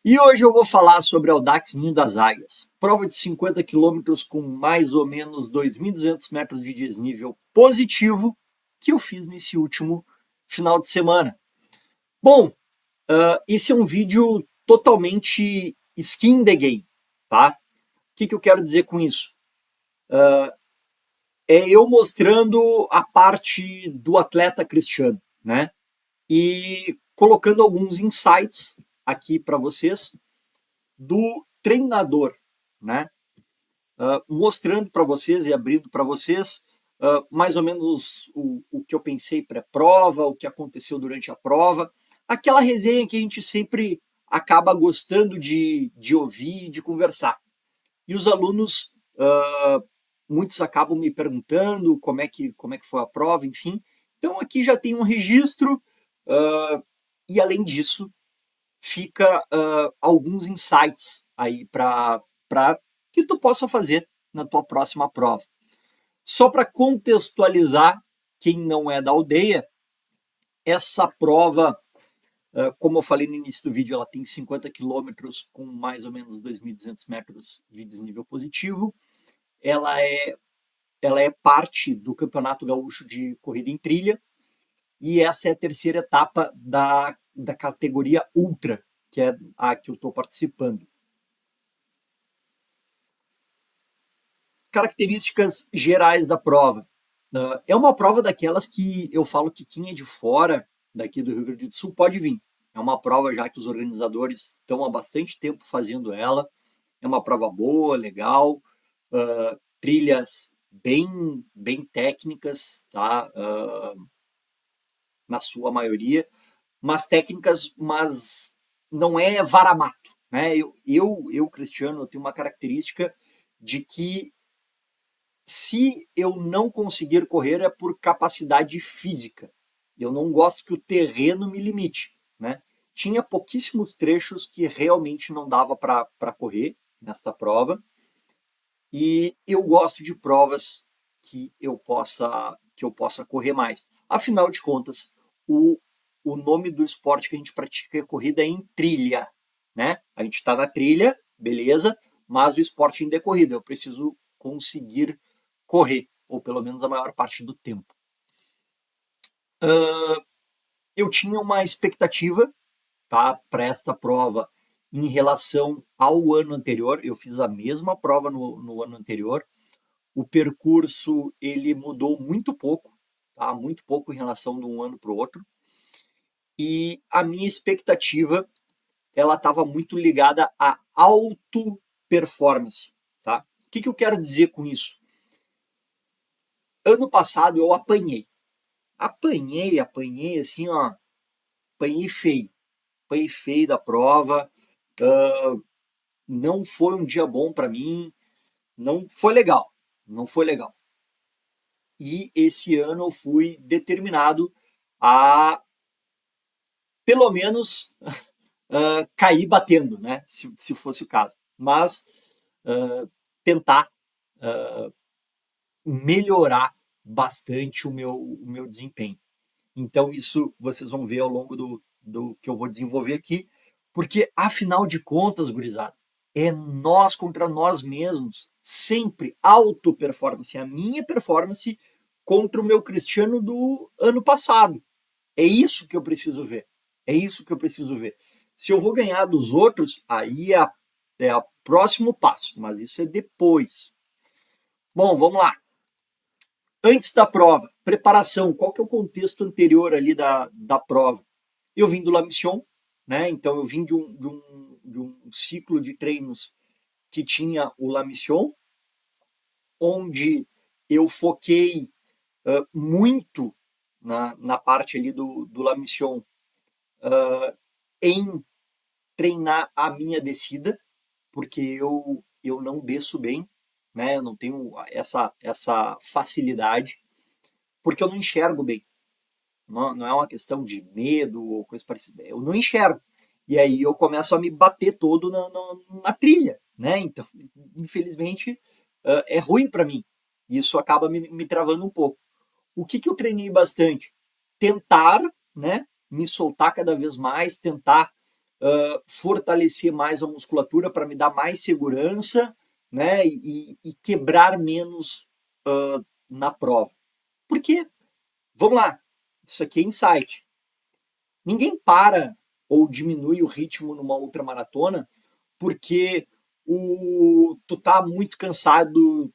E hoje eu vou falar sobre Audax Ninho das Águias, prova de 50 quilômetros com mais ou menos 2.200 metros de desnível positivo que eu fiz nesse último final de semana. Bom, esse é um vídeo totalmente skin in the game, tá? O que eu quero dizer com isso? É eu mostrando a parte do atleta Cristiano, né? E colocando alguns insights aqui para vocês do treinador, né? Mostrando para vocês e abrindo para vocês mais ou menos o que eu pensei pré-prova, o que aconteceu durante a prova, aquela resenha que a gente sempre acaba gostando de ouvir, de conversar. E os alunos, muitos acabam me perguntando como é que foi a prova, enfim. Então aqui já tem um registro e além disso fica alguns insights aí para que tu possa fazer na tua próxima prova. Só para contextualizar quem não é da aldeia, essa prova, como eu falei no início do vídeo, ela tem 50 quilômetros com mais ou menos 2.200 metros de desnível positivo. Ela é parte do Campeonato Gaúcho de Corrida em Trilha e essa é a terceira etapa da categoria Ultra, que é a que eu estou participando. Características gerais da prova. É uma prova daquelas que eu falo que quem é de fora daqui do Rio Grande do Sul pode vir. É uma prova já que os organizadores estão há bastante tempo fazendo ela. É uma prova boa, legal, trilhas bem técnicas, tá? Na sua maioria, mas técnicas, mas não é vara-mato, né? Cristiano, eu tenho uma característica de que se eu não conseguir correr é por capacidade física. Eu não gosto que o terreno me limite, né? Tinha pouquíssimos trechos que realmente não dava para correr nesta prova. E eu gosto de provas que eu possa correr mais. Afinal de contas, o nome do esporte que a gente pratica é corrida em trilha, né? A gente está na trilha, beleza, mas o esporte ainda é corrida. Eu preciso conseguir correr, ou pelo menos a maior parte do tempo. Eu tinha uma expectativa, tá, para esta prova em relação ao ano anterior. Eu fiz a mesma prova no ano anterior. O percurso ele mudou muito pouco, tá? Muito pouco em relação de um ano para o outro. E a minha expectativa ela estava muito ligada à auto performance, tá? O que eu quero dizer com isso? Ano passado eu apanhei assim, ó, apanhei feio da prova. Não foi um dia bom para mim, não foi legal, não foi legal. E esse ano eu fui determinado a pelo menos cair batendo, né? Se fosse o caso. Mas tentar melhorar bastante o meu desempenho. Então, isso vocês vão ver ao longo do que eu vou desenvolver aqui, porque afinal de contas, gurizada, é nós contra nós mesmos, sempre auto performance, a minha performance contra o meu Cristiano do ano passado. É isso que eu preciso ver. É isso que eu preciso ver. Se eu vou ganhar dos outros, aí é o próximo passo, mas isso é depois. Bom, vamos lá. Antes da prova, preparação. Qual que é o contexto anterior ali da prova? Eu vim do La Mission, né? Então eu vim de um ciclo de treinos que tinha o La Mission, onde eu foquei muito na parte ali do La Mission em treinar a minha descida, porque eu não desço bem, né? Eu não tenho essa facilidade, porque eu não enxergo bem. Não é uma questão de medo ou coisa parecida. Eu não enxergo. E aí eu começo a me bater todo na trilha, né? Então, infelizmente, é ruim para mim. Isso acaba me travando um pouco. O que eu treinei bastante? Tentar, né? Me soltar cada vez mais, tentar fortalecer mais a musculatura para me dar mais segurança, né? E quebrar menos na prova. Por quê? Vamos lá, isso aqui é insight. Ninguém para ou diminui o ritmo numa ultramaratona porque tu tá muito cansado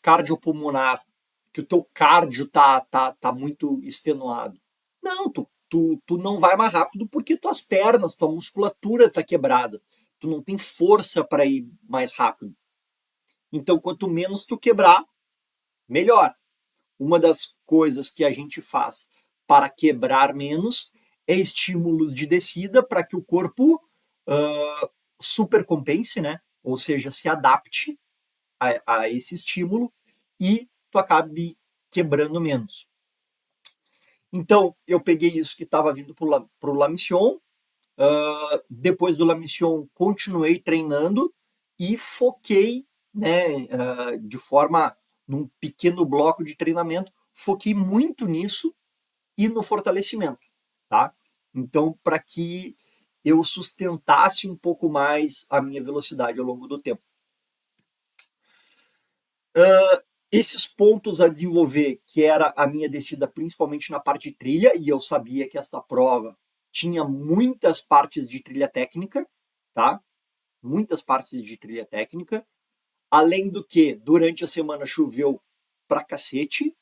cardiopulmonar, que o teu cardio tá muito extenuado. Não, tu não vai mais rápido porque tuas pernas, tua musculatura tá quebrada. Tu não tem força para ir mais rápido. Então, quanto menos tu quebrar, melhor. Uma das coisas que a gente faz para quebrar menos é estímulos de descida para que o corpo supercompense, né? Ou seja, se adapte a esse estímulo e tu acabe quebrando menos. Então, eu peguei isso que estava vindo para o La Mission, depois do La Mission continuei treinando e foquei, né, de forma, num pequeno bloco de treinamento, foquei muito nisso e no fortalecimento, tá? Então, para que eu sustentasse um pouco mais a minha velocidade ao longo do tempo. Esses pontos a desenvolver, que era a minha descida principalmente na parte de trilha, e eu sabia que esta prova tinha muitas partes de trilha técnica, tá? Muitas partes de trilha técnica. Além do que, durante a semana choveu pra cacete,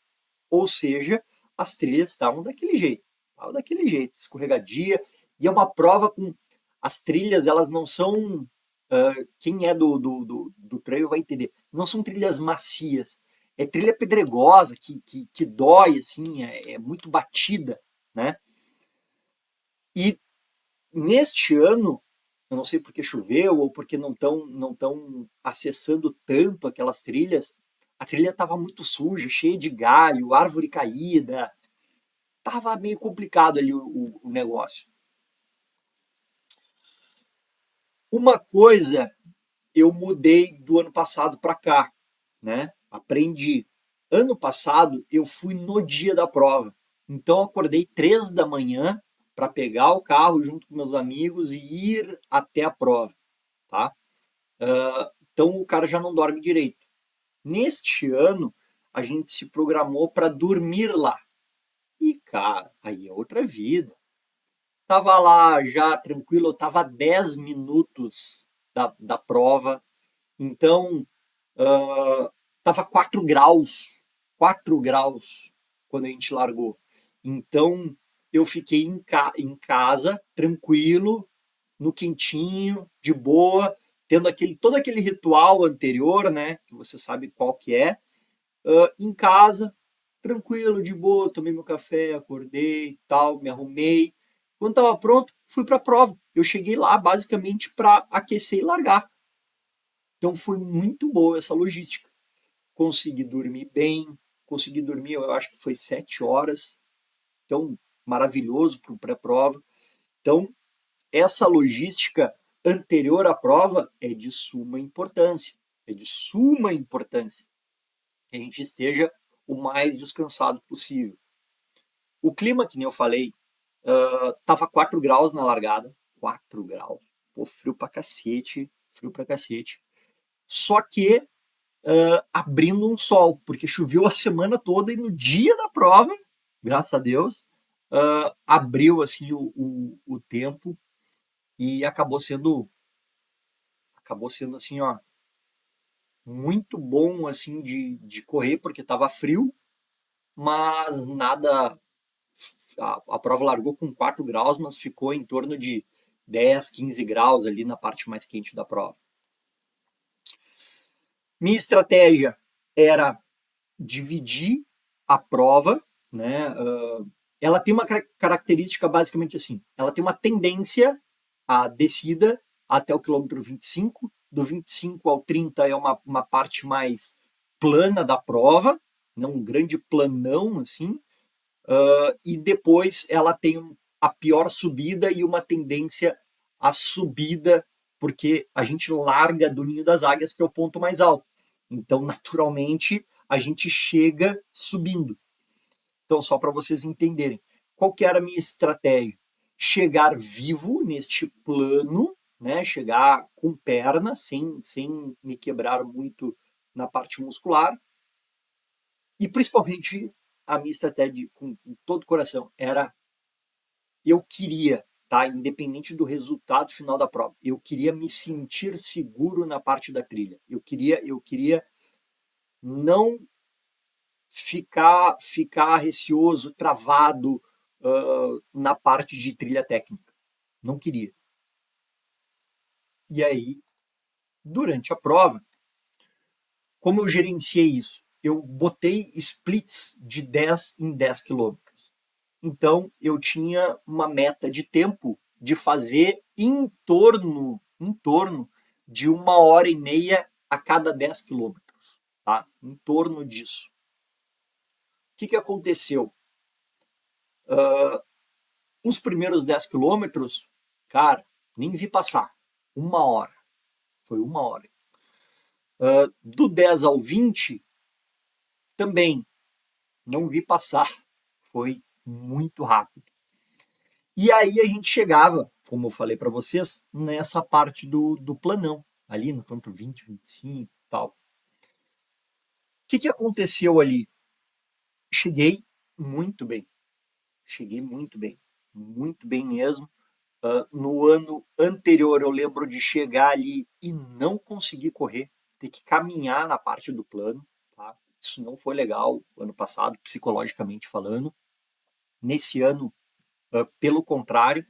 ou seja, as trilhas estavam daquele jeito. Estavam daquele jeito, escorregadia. E é uma prova com... As trilhas, elas não são... quem é do trail vai entender. Não são trilhas macias. É trilha pedregosa, que dói, assim, é muito batida, né? E neste ano, eu não sei porque choveu ou porque não estão acessando tanto aquelas trilhas, a trilha estava muito suja, cheia de galho, árvore caída, estava meio complicado ali o negócio. Uma coisa eu mudei do ano passado para cá, né? Aprendi. Ano passado eu fui no dia da prova, então eu acordei 3 da manhã para pegar o carro junto com meus amigos e ir até a prova, tá? Então o cara já não dorme direito. Neste ano, a gente se programou para dormir lá. E, cara, aí é outra vida. Tava lá já tranquilo, eu tava a 10 minutos da prova. Então, tava 4 graus. 4 graus quando a gente largou. Então, eu fiquei em casa, tranquilo, no quentinho, de boa, tendo todo aquele ritual anterior, né? Que você sabe qual que é. Em casa, tranquilo, de boa, tomei meu café, acordei, tal, me arrumei. Quando estava pronto, fui para a prova. Eu cheguei lá basicamente para aquecer e largar. Então foi muito boa essa logística. Consegui dormir bem, consegui dormir, eu acho que foi 7 horas. Então, maravilhoso para o pré-prova. Então, essa logística anterior à prova é de suma importância. É de suma importância que a gente esteja o mais descansado possível. O clima, que nem eu falei, tava 4 graus na largada. 4 graus. Pô, frio pra cacete. Frio pra cacete. Só que abrindo um sol, porque choveu a semana toda e no dia da prova, graças a Deus, abriu assim o tempo e acabou sendo assim, ó, muito bom assim de correr, porque tava frio, mas nada. A prova largou com 4 graus, mas ficou em torno de 10, 15 graus ali na parte mais quente da prova. Minha estratégia era dividir a prova, né? Ela tem uma característica basicamente assim: ela tem uma tendência à descida até o quilômetro 25, do 25 ao 30 é uma parte mais plana da prova, né? Um grande planão assim, e depois ela tem a pior subida e uma tendência à subida, porque a gente larga do Ninho das Águias, que é o ponto mais alto. Então, naturalmente, a gente chega subindo. Então, só para vocês entenderem, qual que era a minha estratégia? chegar vivo neste plano, né? Chegar com perna, sem me quebrar muito na parte muscular. E principalmente a minha estratégia com todo o coração era eu queria, tá? Independente do resultado final da prova, eu queria me sentir seguro na parte da trilha. Eu queria não ficar receoso, travado na parte de trilha técnica. Não queria. E aí, durante a prova, como eu gerenciei isso? Eu botei splits de 10 em 10 quilômetros. Então, eu tinha uma meta de tempo de fazer em torno de 1h30 a cada 10 quilômetros. Tá? Em torno disso. O que aconteceu? Os primeiros 10 quilômetros, cara, nem vi passar. 1 hora. Foi 1 hora. Do 10 ao 20, também não vi passar. Foi muito rápido. E aí a gente chegava, como eu falei para vocês, nessa parte do planão, ali no quilômetro 20, 25 e tal. O que aconteceu ali? Cheguei muito bem. Cheguei muito bem mesmo. No ano anterior eu lembro de chegar ali e não conseguir correr, ter que caminhar na parte do plano. Tá? Isso não foi legal ano passado, psicologicamente falando. Nesse ano, pelo contrário.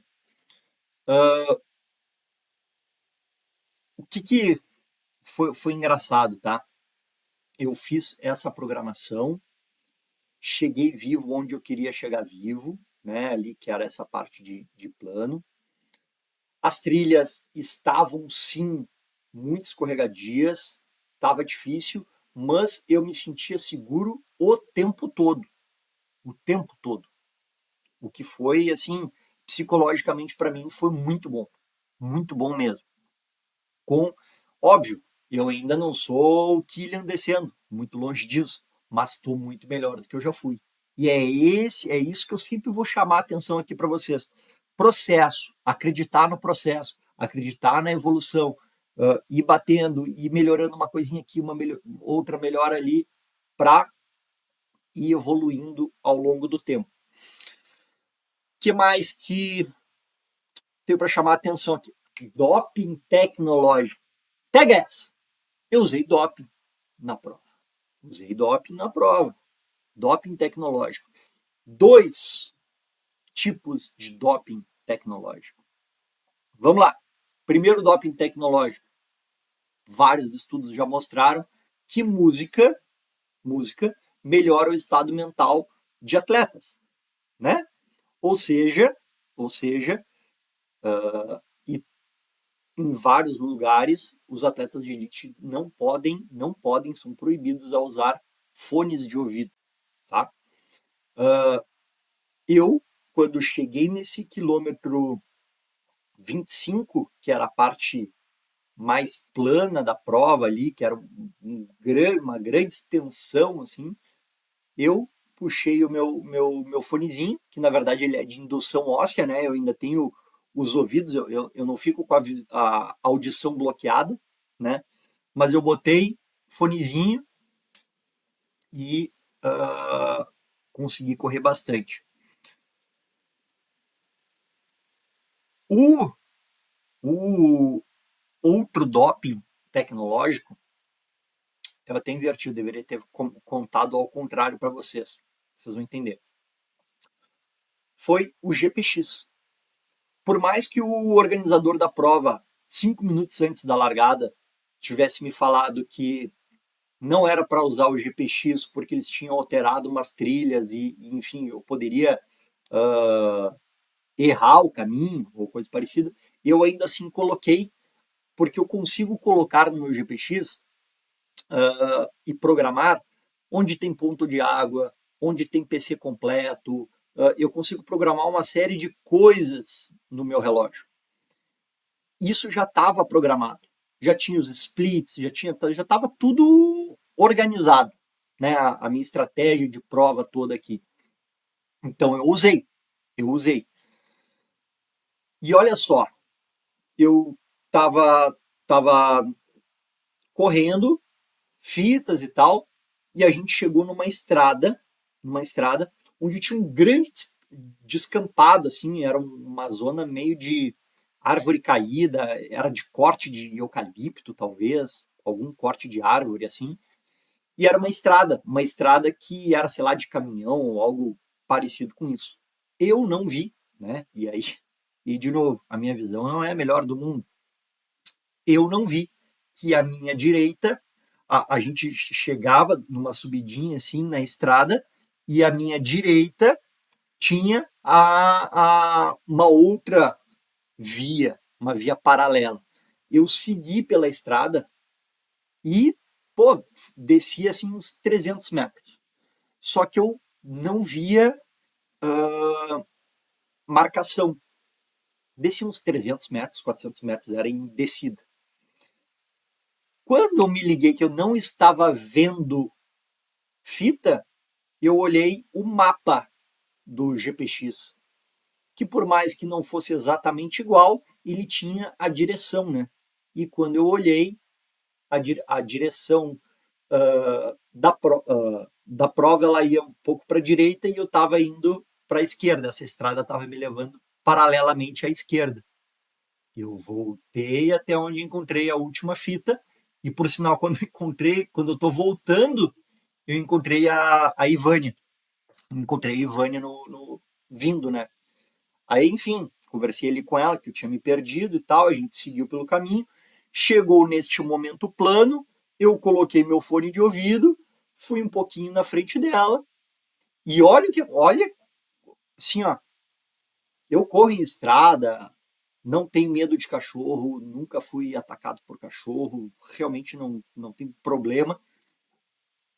O que foi engraçado, tá? Eu fiz essa programação, cheguei vivo onde eu queria chegar vivo, né? Ali que era essa parte de plano. As trilhas estavam, sim, muito escorregadias, estava difícil, mas eu me sentia seguro o tempo todo. O tempo todo. O que foi, assim, psicologicamente para mim foi muito bom. Muito bom mesmo. Óbvio, eu ainda não sou o Kylian descendo, muito longe disso, mas estou muito melhor do que eu já fui. E é isso que eu sempre vou chamar a atenção aqui para vocês. Processo, acreditar no processo, acreditar na evolução, ir batendo, ir melhorando uma coisinha aqui, outra melhor ali, para ir evoluindo ao longo do tempo. O que mais que tenho para chamar a atenção aqui? Doping tecnológico. Pega essa! Eu usei doping na prova. Doping tecnológico. 2 tipos de doping tecnológico. Vamos lá. Primeiro doping tecnológico. Vários estudos já mostraram que música melhora o estado mental de atletas, né? Ou seja, em vários lugares os atletas de elite não podem, são proibidos a usar fones de ouvido, tá? Eu, quando cheguei nesse quilômetro 25, que era a parte mais plana da prova ali, que era uma grande extensão, assim, eu puxei o meu fonezinho, que na verdade ele é de indução óssea, né? Eu ainda tenho os ouvidos, eu não fico com a audição bloqueada, né? Mas eu botei fonezinho e consegui correr bastante. O outro doping tecnológico, eu até inverti, eu deveria ter contado ao contrário para vocês. Vocês vão entender. Foi o GPX. Por mais que o organizador da prova, 5 minutos antes da largada, tivesse me falado que não era para usar o GPX porque eles tinham alterado umas trilhas e enfim, eu poderia errar o caminho ou coisa parecida, eu ainda assim coloquei, porque eu consigo colocar no meu GPX e programar onde tem ponto de água, onde tem PC completo, eu consigo programar uma série de coisas no meu relógio. Isso já estava programado, já tinha os splits, já estava tudo organizado, né? A minha estratégia de prova toda aqui. Então eu usei. E olha só, eu tava correndo, fitas e tal, e a gente chegou numa estrada onde tinha um grande descampado, assim, era uma zona meio de árvore caída, era de corte de eucalipto, talvez, algum corte de árvore, assim, e era uma estrada que era, sei lá, de caminhão ou algo parecido com isso. Eu não vi, né? E aí, e de novo, a minha visão não é a melhor do mundo. Eu não vi que a minha direita, a gente chegava numa subidinha assim na estrada, e a minha direita tinha uma outra via, uma via paralela. Eu segui pela estrada e, pô, desci assim uns 300 metros. Só que eu não via marcação. Desci uns 300 metros, 400 metros, era em descida. Quando eu me liguei que eu não estava vendo fita, eu olhei o mapa do GPX, que por mais que não fosse exatamente igual, ele tinha a direção, né? E quando eu olhei a direção da prova, ela ia um pouco para a direita e eu estava indo para a esquerda. Essa estrada estava me levando paralelamente à esquerda. Eu voltei até onde encontrei a última fita e, por sinal, quando eu estou voltando, eu encontrei a Ivânia. Encontrei a Ivânia vindo, né? Aí, enfim, conversei ali com ela, que eu tinha me perdido e tal, a gente seguiu pelo caminho. Chegou neste momento plano, eu coloquei meu fone de ouvido, fui um pouquinho na frente dela, e olha, assim, ó, eu corro em estrada, não tenho medo de cachorro, nunca fui atacado por cachorro, realmente não tem problema.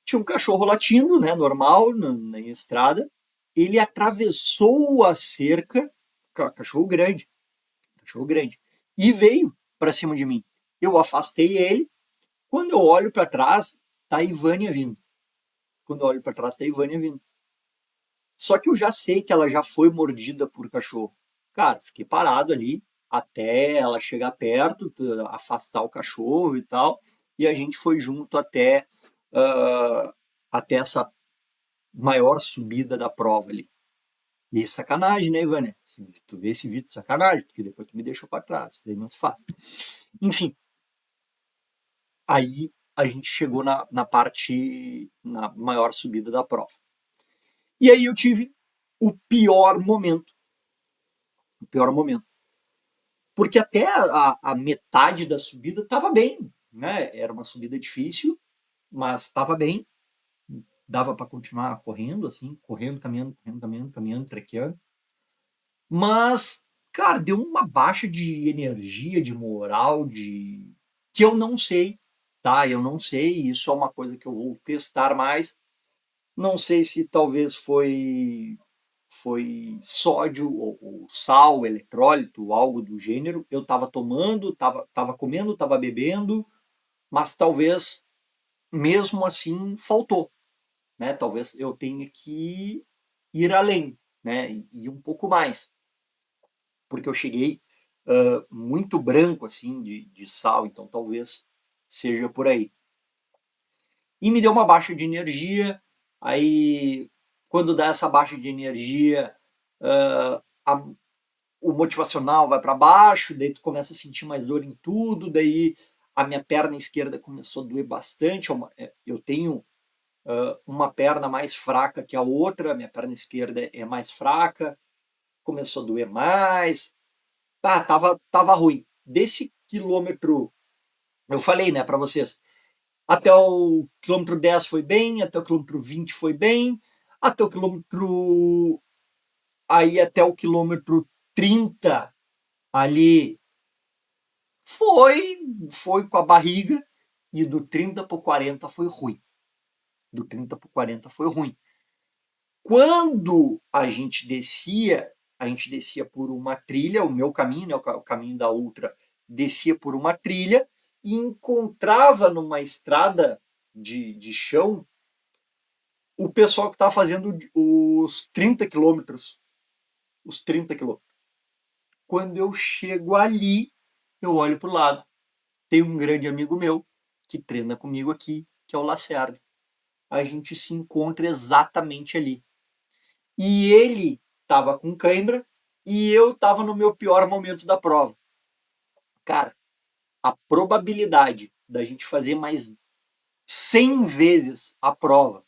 Tinha um cachorro latindo, né, normal, na estrada, ele atravessou a cerca, cachorro grande, e veio para cima de mim. Eu afastei ele. Quando eu olho para trás, tá a Ivânia vindo. Quando eu olho para trás, tá a Ivânia vindo. Só que eu já sei que ela já foi mordida por cachorro. Cara, fiquei parado ali até ela chegar perto, afastar o cachorro e tal. E a gente foi junto uh, até essa maior subida da prova ali. E sacanagem, né, Ivânia? Se tu vê esse vídeo, sacanagem, porque depois tu me deixou para trás. Daí não se faz. Enfim, aí a gente chegou na maior subida da prova. E aí eu tive o pior momento. O pior momento. Porque até a metade da subida estava bem, né? Era uma subida difícil, mas estava bem. Dava para continuar correndo, assim, caminhando, trequeando. Mas, cara, deu uma baixa de energia, de moral, que eu não sei, tá? Eu não sei, isso é uma coisa que eu vou testar mais. Não sei se talvez foi sódio ou sal, eletrólito, algo do gênero. Eu estava tomando, estava comendo, estava bebendo, mas talvez mesmo assim faltou, né? Talvez eu tenha que ir além, né? E ir um pouco mais, porque eu cheguei muito branco assim de sal, então talvez seja por aí. E me deu uma baixa de energia. Aí, quando dá essa baixa de energia, o motivacional vai para baixo, daí tu começa a sentir mais dor em tudo, daí a minha perna esquerda começou a doer bastante. Eu tenho uma perna mais fraca que a outra, minha perna esquerda é mais fraca, começou a doer mais. Tava ruim. Desse quilômetro, eu falei, né, para vocês, até o quilômetro 10 foi bem, até o quilômetro 20 foi bem, até o quilômetro. Aí até o quilômetro 30 ali foi com a barriga, e do 30 para o 40 foi ruim. Do 30 para o 40 foi ruim. Quando a gente descia por uma trilha, o meu caminho, né, o caminho da Ultra, descia por uma trilha e encontrava numa estrada de chão o pessoal que estava fazendo os 30 quilômetros. Os 30 quilômetros. Quando eu chego ali, eu olho para o lado. Tem um grande amigo meu que treina comigo aqui, que é o Lacerda. A gente se encontra exatamente ali. E ele estava com cãibra e eu estava no meu pior momento da prova. Cara, a probabilidade da gente fazer mais 100 vezes a prova,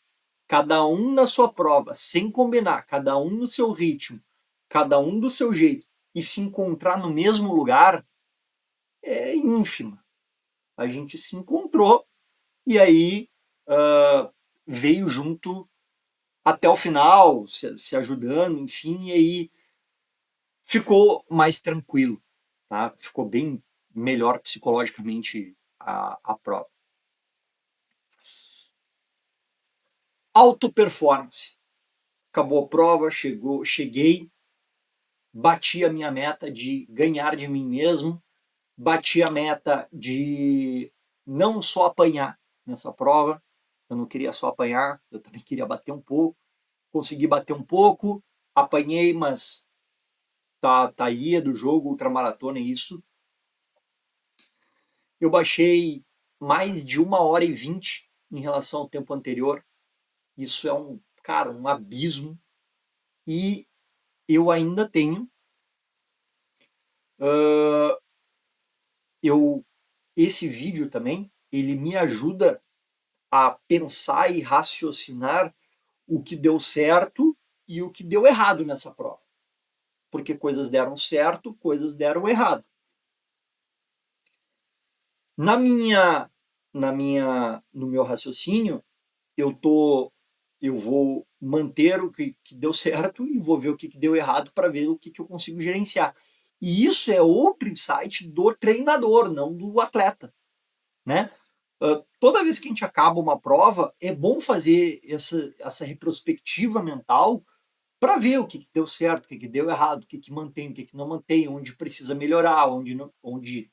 cada um na sua prova, sem combinar, cada um no seu ritmo, cada um do seu jeito, e se encontrar no mesmo lugar, é ínfima. A gente se encontrou e aí veio junto até o final, se ajudando, enfim, e aí ficou mais tranquilo, tá? Ficou bem melhor psicologicamente a prova. Auto performance. Acabou a prova, cheguei, bati a minha meta de ganhar de mim mesmo, bati a meta de não só apanhar nessa prova, eu não queria só apanhar, eu também queria bater um pouco, consegui bater um pouco, apanhei, mas tá aí, é do jogo, ultramaratona é isso. Eu baixei mais de 1h20 em relação ao tempo anterior, isso é cara, um abismo, e eu ainda tenho esse vídeo também, ele me ajuda a pensar e raciocinar o que deu certo e o que deu errado nessa prova. Porque coisas deram certo, coisas deram errado. No meu raciocínio, eu vou manter o que deu certo e vou ver o que deu errado para ver o que eu consigo gerenciar. E isso é outro insight do treinador, não do atleta, né? Toda vez que a gente acaba uma prova, é bom fazer essa retrospectiva mental para ver o que deu certo, o que deu errado, o que mantém, o que não mantém, onde precisa melhorar, onde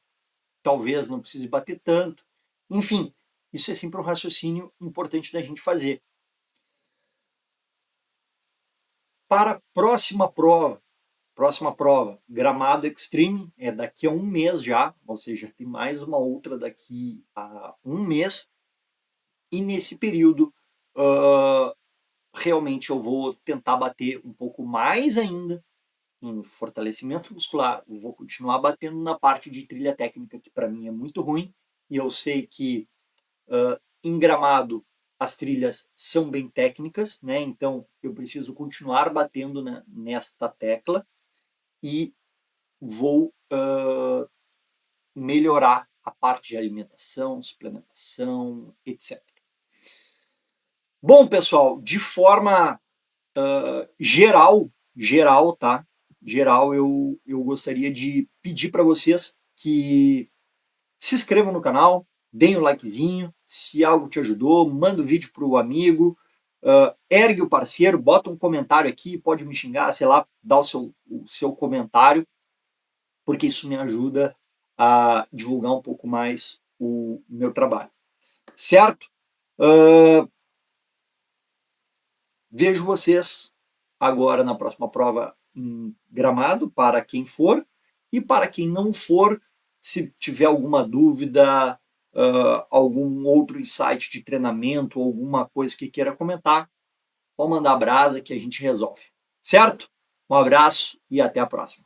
talvez não precise bater tanto. Enfim, isso é sempre um raciocínio importante da gente fazer. Para a próxima prova, Gramado Extreme, é daqui a um mês já, ou seja, tem mais uma outra daqui a um mês, e nesse período realmente eu vou tentar bater um pouco mais ainda em fortalecimento muscular, eu vou continuar batendo na parte de trilha técnica, que para mim é muito ruim, e eu sei que em Gramado as trilhas são bem técnicas, né? Então eu preciso continuar batendo nesta tecla e vou melhorar a parte de alimentação, suplementação, etc. Bom, pessoal, de forma geral, tá? Geral, eu gostaria de pedir para vocês que se inscrevam no canal, deem o likezinho, se algo te ajudou, manda o vídeo para o amigo, ergue o parceiro, bota um comentário aqui, pode me xingar, sei lá, dá o seu comentário, porque isso me ajuda a divulgar um pouco mais o meu trabalho. Certo? Vejo vocês agora na próxima prova em Gramado, para quem for, e para quem não for, se tiver alguma dúvida, algum outro insight de treinamento, alguma coisa que queira comentar, pode mandar brasa que a gente resolve. Certo? Um abraço e até a próxima.